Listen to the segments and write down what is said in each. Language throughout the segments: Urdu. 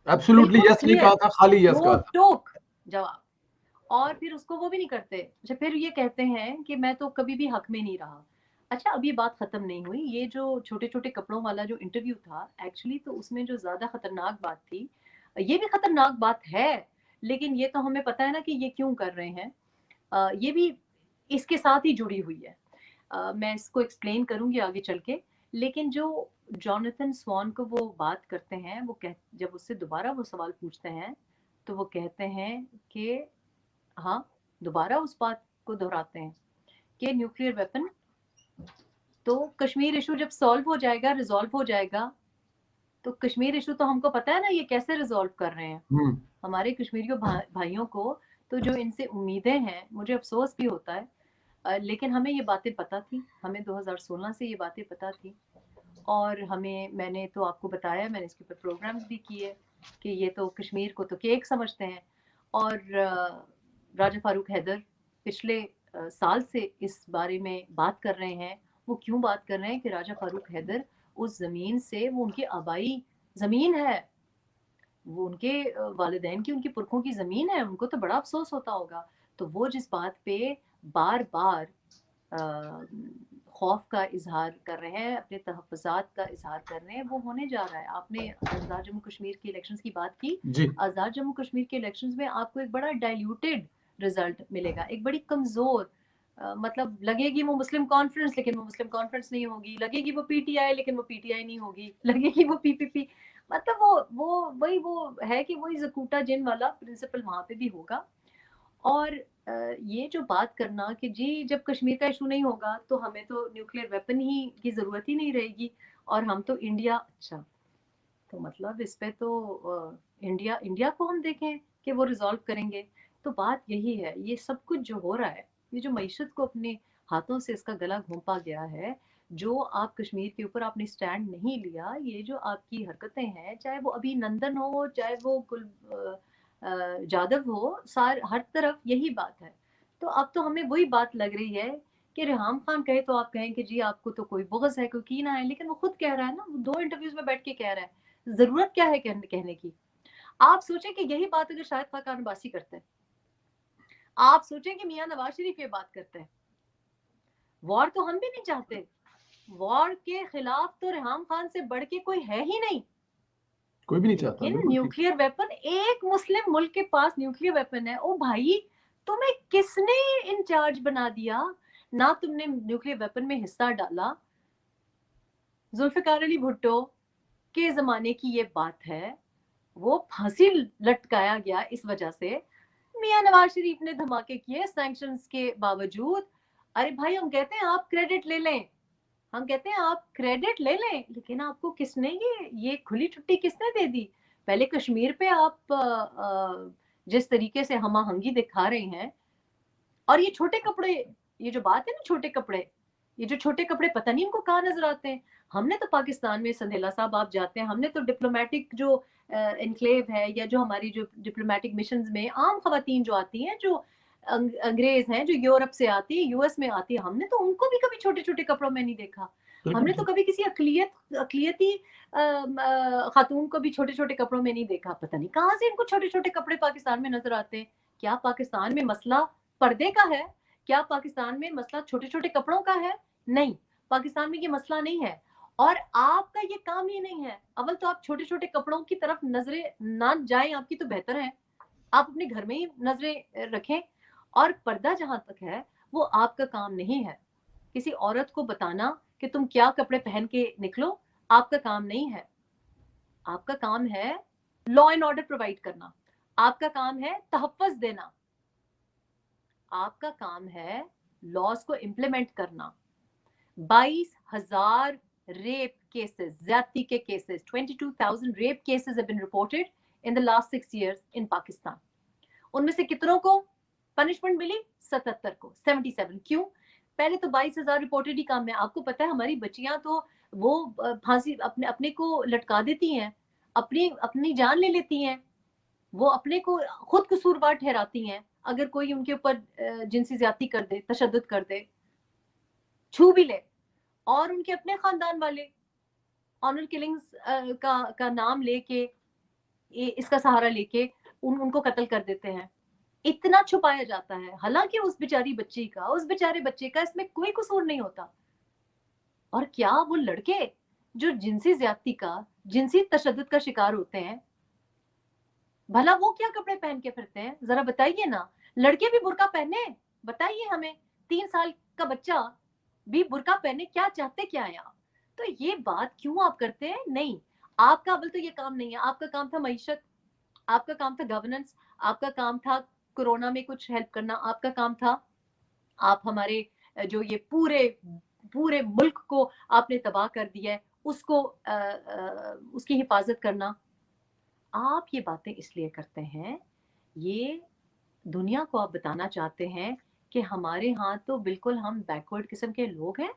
ایبسولوٹلی یس نہیں کہا تھا, خالی یس کہا تھا. ٹوک جواب. اور پھر اس کو وہ بھی نہیں کرتے. اچھا پھر یہ کہتے ہیں کہ میں تو کبھی بھی حق میں نہیں رہا. اچھا اب یہ بات ختم نہیں ہوئی. یہ جو چھوٹے چھوٹے کپڑوں والا جو انٹرویو تھا ایکچولی تو اس میں جو زیادہ خطرناک بات تھی, یہ بھی خطرناک بات ہے لیکن یہ تو ہمیں پتہ ہے نا کہ یہ کیوں کر رہے ہیں, یہ بھی اس کے ساتھ ہی جڑی ہوئی ہے. میں اس کو ایکسپلین کروں گی آگے چل کے. لیکن جو جوناتھن سوان کو وہ بات کرتے ہیں, وہ جب اس سے دوبارہ وہ سوال پوچھتے ہیں تو وہ کہتے ہیں کہ ہاں دوبارہ اس بات کو دہراتے ہیں کہ نیوکلیئر ویپن تو کشمیر ایشو جب سالو ہو جائے گا, ریزالو ہو جائے گا, تو کشمیر ایشو تو ہم کو پتہ ہے نا یہ کیسے ریزالو کر رہے ہیں ہمارے کشمیریوں بھائیوں کو. تو جو ان سے امیدیں ہیں, مجھے افسوس بھی ہوتا ہے لیکن ہمیں یہ باتیں پتہ تھی, ہمیں 2016 سے یہ باتیں پتہ تھی. اور میں نے تو آپ کو بتایا, میں نے اس کے اوپر پروگرامز بھی کیے کہ یہ تو کشمیر کو تو کیک سمجھتے ہیں. اور راجہ فاروق حیدر پچھلے سال سے اس بارے میں بات کر رہے ہیں. وہ کیوں بات کر رہے ہیں کہ راجہ فاروق حیدر اس زمین سے, وہ ان کی آبائی زمین ہے, وہ ان کے والدین کی, ان کے پرکھوں کی زمین ہے, ان کو تو بڑا افسوس ہوتا ہوگا. تو وہ جس بات پہ بار بار خوف کا اظہار کر رہے ہیں, اپنے تحفظات کا اظہار کر رہے ہیں, وہ ہونے جا رہا ہے. آپ نے آزاد جموں کشمیر کے الیکشنز کی بات کی. آزاد جموں کشمیر کے الیکشنز میں آپ کو ایک بڑا ڈائلیوٹیڈ رزلٹ ملے گا, ایک بڑی کمزور, مطلب لگے گی وہ مسلم کانفرنس لیکن وہ مسلم کانفرنس نہیں ہوگی, لگے گی وہ پی ٹی آئی لیکن وہ پی ٹی آئی نہیں ہوگی, لگے گی وہ پی پی پی, مطلب وہ ہے کہ وہی زکوٹا جن والا پرنسپل وہاں پہ بھی ہوگا. اور یہ جو بات کرنا کہ جی جب کشمیر کا ایشو نہیں ہوگا تو ہمیں تو نیوکلیئر ویپن ہی کی ضرورت ہی نہیں رہے گی, اور ہم تو انڈیا, اچھا تو مطلب اس پہ تو انڈیا کو ہم دیکھیں کہ وہ ریزالو کریں گے. تو بات یہی ہے, یہ سب کچھ جو ہو رہا ہے, یہ جو معیشت کو اپنے ہاتھوں سے اس کا گلا گھونپا گیا ہے, جو آپ کشمیر کے اوپر آپ نے سٹینڈ نہیں لیا, یہ جو آپ کی حرکتیں ہیں, چاہے وہ ابھی نندن ہو, چاہے وہ جادو ہو, ہر طرف یہی بات ہے. تو اب تو ہمیں وہی بات لگ رہی ہے کہ ریحام خان کہے تو آپ کہیں کہ جی آپ کو تو کوئی بغض ہے, کوئی کینہ ہے, لیکن وہ خود کہہ رہا ہے نا, وہ 2 انٹرویوز میں بیٹھ کے کہہ رہا ہے, ضرورت کیا ہے کہنے کی. آپ سوچیں کہ یہی بات اگر شاہد خاقان عباسی کرتے ہیں, آپ سوچیں کہ میاں نواز شریف یہ بات کرتے ہیں, وار تو ہم بھی نہیں چاہتے, وار کے خلاف تو ریحام خان سے بڑھ کے کوئی ہے ہی نہیں, کوئی بھی نہیں چاہتا. لیکن نیوکلیئر ویپن, ایک مسلم ملک کے پاس نیوکلیئر ویپن ہے. او بھائی تمہیں کس نے انچارج بنا دیا؟ نہ تم نے نیوکلیئر ویپن میں حصہ ڈالا. ذوالفقار علی بھٹو کے زمانے کی یہ بات ہے, وہ پھانسی لٹکایا گیا اس وجہ سے. میاں نواز شریف نے دھماکے کیے سینکشنز کے باوجود. ارے بھائی ہم کہتے ہیں آپ کریڈٹ لے لیں, ہم کہتے ہیں آپ کریڈٹ لے لیں, لیکن آپ کو کس نے یہ کھلی چھٹی کس نے دے دی؟ پہلے کشمیر پہ آپ جس طریقے سے ہم آہنگی دکھا رہے ہیں, اور یہ چھوٹے کپڑے, یہ جو بات ہے نا چھوٹے کپڑے, یہ جو چھوٹے کپڑے پتہ نہیں ان کو کہاں نظر آتے ہیں. ہم نے تو پاکستان میں, سندھیلا صاحب آپ جاتے ہیں, ہم نے تو ڈپلومیٹک جو انکلیو ہے یا جو ہماری جو ڈپلومیٹک مشنز میں عام خواتین جو آتی ہیں, جو انگریز ہیں, جو یورپ سے آتی ہے, یو ایس میں آتی ہے, ہم نے تو ان کو بھی کبھی چھوٹے چھوٹے کپڑوں میں نہیں دیکھا. ہم نے تو کبھی کسی اقلیتی خاتون کو بھی چھوٹے چھوٹے کپڑوں میں نہیں دیکھا. پتہ نہیں کہاں سے ان کو چھوٹے چھوٹے کپڑے پاکستان میں نظر آتے ہیں. کیا پاکستان میں مسئلہ پردے کا ہے؟ کیا پاکستان میں مسئلہ چھوٹے چھوٹے کپڑوں کا ہے؟ نہیں, پاکستان میں یہ مسئلہ نہیں ہے, اور آپ کا یہ کام ہی نہیں ہے. اول تو آپ چھوٹے چھوٹے کپڑوں کی طرف نظریں نہ جائیں, آپ کی تو بہتر ہے, آپ اپنے گھر میں ہی نظریں رکھیں. اور پردہ جہاں تک ہے وہ آپ کا کام نہیں ہے. کسی عورت کو بتانا کہ تم کیا کپڑے پہن کے نکلو, آپ کا کام نہیں ہے. آپ کا کام ہے لا اینڈ آرڈر پرووائڈ کرنا, آپ کا کام ہے تحفظ دینا, آپ کا کام ہے لاز کو امپلیمنٹ کرنا. 22,000 ریپ کیسز, زیادتی کے cases, 22,000 rape cases have been reported in the last 6 years in Pakistan. ان میں سے کتنوں کو پنشمنٹ ملی؟ 77 کو, 77. کیوں؟ پہلے تو 22,000 رپورٹڈ ہی کام ہے. آپ کو پتا ہے ہماری بچیاں تو وہ پھانسی اپنے کو لٹکا دیتی ہیں, اپنی جان لے لیتی ہیں, وہ اپنے کو خود قصوروار ٹھہراتی ہیں اگر کوئی ان کے اوپر جنسی زیادتی کر دے, تشدد کر دے, چھو بھی لے. اور ان کے اپنے خاندان والے آنر کلنگز کا نام لے کے اس کا سہارا لے کے ان کو قتل کر دیتے ہیں. اتنا چھپایا جاتا ہے, حالانکہ اس بیچاری بچی کا, اس بیچارے بچے کا اس میں کوئی قصور نہیں ہوتا. اور کیا وہ لڑکے جو جنسی زیادتی کا, جنسی تشدد کا شکار ہوتے ہیں, بھلا وہ کیا کپڑے پہن کے پھرتے ہیں؟ ذرا بتائیے نا. لڑکے بھی برقع پہنے, بتائیے ہمیں, 3 سال کا بچہ بھی برقع پہنے, کیا چاہتے کیا ہیں آپ؟ تو یہ بات کیوں آپ کرتے ہیں؟ نہیں, آپ کا اول تو یہ کام نہیں ہے. آپ کا کام تھا معیشت, آپ کا کام تھا گورننس, آپ کا کام تھا کورونا میں کچھ ہیلپ کرنا, آپ کا کام تھا آپ ہمارے جو یہ پورے ملک کو آپ نے تباہ کر دیا ہے, اس کو اس کی حفاظت کرنا. آپ یہ باتیں اس لیے کرتے ہیں, یہ دنیا کو آپ بتانا چاہتے ہیں کہ ہمارے ہاں تو بالکل ہم بیکورڈ قسم کے لوگ ہیں.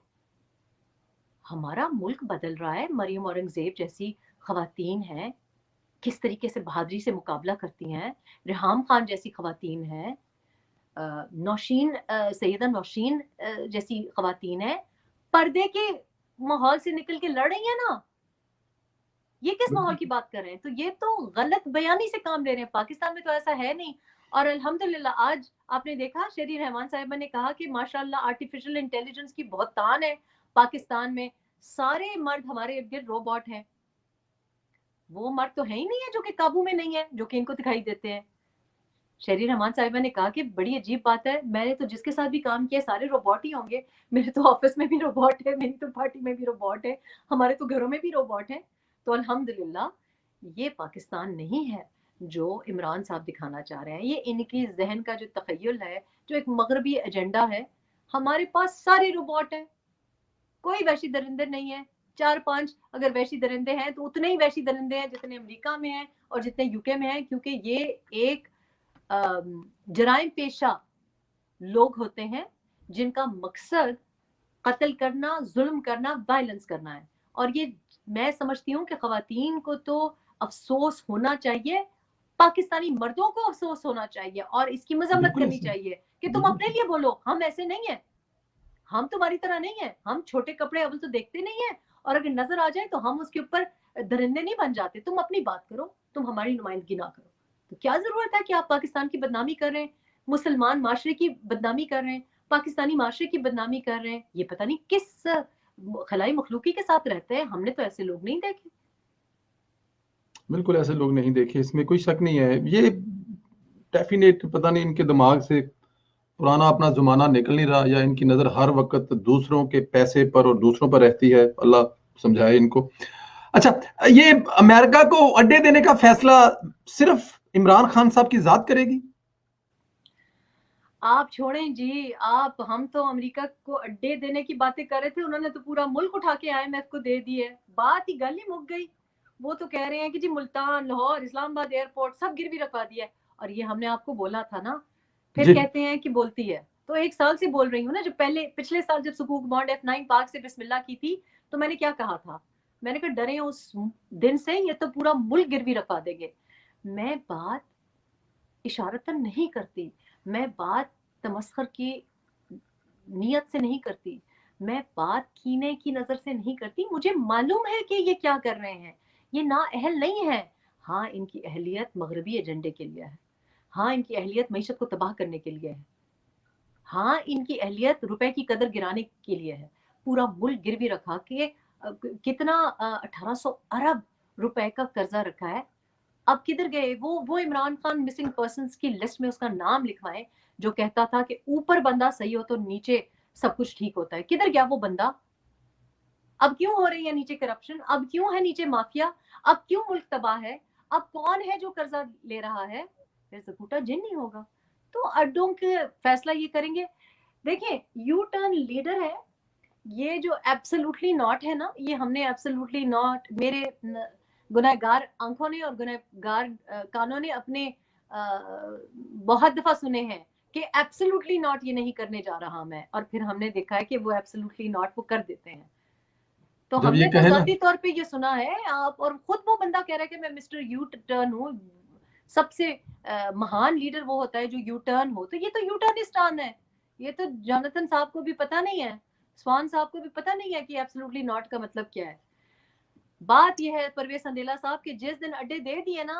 ہمارا ملک بدل رہا ہے. مریم اورنگزیب جیسی خواتین ہیں, کس طریقے سے بہادری سے مقابلہ کرتی ہیں. ریحام خان جیسی خواتین ہیں, نوشین, سیدہ نوشین جیسی خواتین ہیں, پردے کے ماحول سے نکل کے لڑ رہی ہیں نا. یہ کس ماحول کی بات کر رہے ہیں؟ تو یہ تو غلط بیانی سے کام لے رہے ہیں. پاکستان میں تو ایسا ہے نہیں. اور الحمدللہ آج آپ نے دیکھا شہری رحمان صاحبہ نے کہا کہ ماشاءاللہ آرٹیفیشل انٹیلیجنس کی بہت تان ہے پاکستان میں, سارے مرد ہمارے ارد گرد روبوٹ ہیں. وہ مرد تو ہے ہی نہیں ہے جو کہ قابو میں نہیں ہے, جو کہ ان کو دکھائی دیتے ہیں. شہری رحمان صاحبہ نے کہا کہ بڑی عجیب بات ہے, میں نے تو جس کے ساتھ بھی کام کیا سارے روبوٹ ہی ہوں گے. میرے تو آفس میں بھی روبوٹ ہے, میری تو پارٹی میں بھی روبوٹ ہے, ہمارے تو گھروں میں بھی روبوٹ ہیں. تو الحمدللہ یہ پاکستان نہیں ہے جو عمران صاحب دکھانا چاہ رہے ہیں. یہ ان کی ذہن کا جو تخیل ہے, جو ایک مغربی ایجنڈا ہے. ہمارے پاس سارے روبوٹ ہیں, کوئی وحشی درندے نہیں ہے. 4-5 اگر وحشی درندے ہیں تو اتنے ہی وحشی درندے ہیں جتنے امریکہ میں ہیں اور جتنے یو کے میں ہیں, کیونکہ یہ ایک جرائم پیشہ لوگ ہوتے ہیں جن کا مقصد قتل کرنا, ظلم کرنا, وائلنس کرنا ہے. اور یہ میں سمجھتی ہوں کہ خواتین کو تو افسوس ہونا چاہیے, پاکستانی مردوں کو افسوس ہونا چاہیے اور اس کی مذمت کرنی چاہیے کہ تم اپنے لیے بولو, ہم ایسے نہیں ہیں, ہم تمہاری طرح نہیں ہیں. ہم چھوٹے کپڑے اول تو دیکھتے نہیں ہیں, اور اگر نظر آ جائے تو ہم اس کے اوپر درندے نہیں بن جاتے. تم اپنی بات کرو, تم ہماری نمائندگی نہ کرو. تو کیا ضرورت ہے کہ آپ پاکستان کی بدنامی کر رہے ہیں, مسلمان معاشرے کی بدنامی کر رہے ہیں, پاکستانی معاشرے کی بدنامی کر رہے ہیں. یہ پتہ نہیں کس خلائی مخلوقی کے ساتھ رہتے ہیں. ہم نے تو ایسے لوگ نہیں دیکھے. بالکل ایسے لوگ نہیں دیکھے, اس میں کوئی شک نہیں ہے. یہ ڈیفینیٹ پتہ نہیں ان کے دماغ سے پرانا اپنا زمانہ نکل نہیں رہا, یا ان کی نظر ہر وقت دوسروں کے پیسے پر اور دوسروں پر رہتی ہے. اللہ سمجھائے ان کو. اچھا, یہ امریکہ کو اڈے دینے کا فیصلہ صرف عمران خان صاحب کی ذات کرے گی؟ آپ چھوڑیں جی, آپ, ہم تو امریکہ کو اڈے دینے کی باتیں کر رہے تھے, انہوں نے تو پورا ملک اٹھا کے IMF کو دے دی ہے. بات ہی گل ہی مک گئی. وہ تو کہہ رہے ہیں کہ جی ملتان, لاہور, اسلام آباد ایئرپورٹ سب گروی رکھوا دیا ہے. اور یہ ہم نے آپ کو بولا تھا نا, پھر جی. کہتے ہیں کہ بولتی ہے. تو 1 سال سے بول رہی ہوں نا, جو پچھلے سال جب سکوک بانڈ F9 پاک سے بسم اللہ کی تھی, تو میں نے کیا کہا تھا, میں نے کہا ڈرے اس دن سے, یہ تو پورا ملک گروی رکھوا دیں گے. میں بات اشارتاً نہیں کرتی, میں بات تمسخر کی نیت سے نہیں کرتی, میں بات کینے کی نظر سے نہیں کرتی. مجھے معلوم ہے کہ یہ کیا کر رہے ہیں, یہ نااہل نہیں ہے. ہاں ان کی اہلیت مغربی ایجنڈے کے لیے ہے, ہاں ان کی اہلیت معیشت کو تباہ کرنے کے لیے ہے, ہاں ان کی اہلیت روپے کی قدر گرانے کے لیے ہے. پورا ملک گروی رکھا کے کتنا 1800 ارب روپے کا قرضہ رکھا ہے. اب کدھر گئے وہ عمران خان مسنگ پرسنز کی لسٹ میں اس کا نام لکھوائیں, جو کہتا تھا کہ اوپر بندہ صحیح ہو تو نیچے سب کچھ ٹھیک ہوتا ہے. کدھر گیا وہ بندہ؟ اب کیوں ہو رہی ہے نیچے کرپشن, اب کیوں ہے نیچے مافیا, اب کیوں ملک تباہ ہے, اب کون ہے جو قرضہ لے رہا ہے؟ پھر زکوٹا جن نہیں ہوگا. تو اڈوں کے فیصلہ یہ کریں گے. دیکھیں یو ٹرن لیڈر ہے یہ, جو ایبسلوٹلی ناٹ ہے نا, یہ ہم نے ایبسلوٹلی ناٹ, میرے گنہگار آنکھوں نے اور گنہگار کانوں نے اپنے بہت دفعہ سنے ہیں کہ ایبسلوٹلی ناٹ یہ نہیں کرنے جا رہا میں, اور پھر ہم نے دیکھا ہے کہ وہ ایبسلوٹلی ناٹ وہ کر دیتے ہیں. تو ہم نے تو ذاتی طور پہ یہ سنا ہے, آپ, اور خود وہ بندہ کہہ رہا ہے کہ میں مسٹر یو ٹرن ہوں. سب سے مہان لیڈر وہ ہوتا ہے جو یو ٹرن ہو. تو یہ تو یو ٹرنسٹان ہے. یہ تو جوناتhan صاحب کو بھی پتہ نہیں ہے, سوان صاحب کو بھی پتہ نہیں ہے کہ ایبسلوٹلی ناٹ کا مطلب کیا ہے. بات یہ ہے پرویز سندیلا صاحب کہ جس دن اڈے دے دیے نا,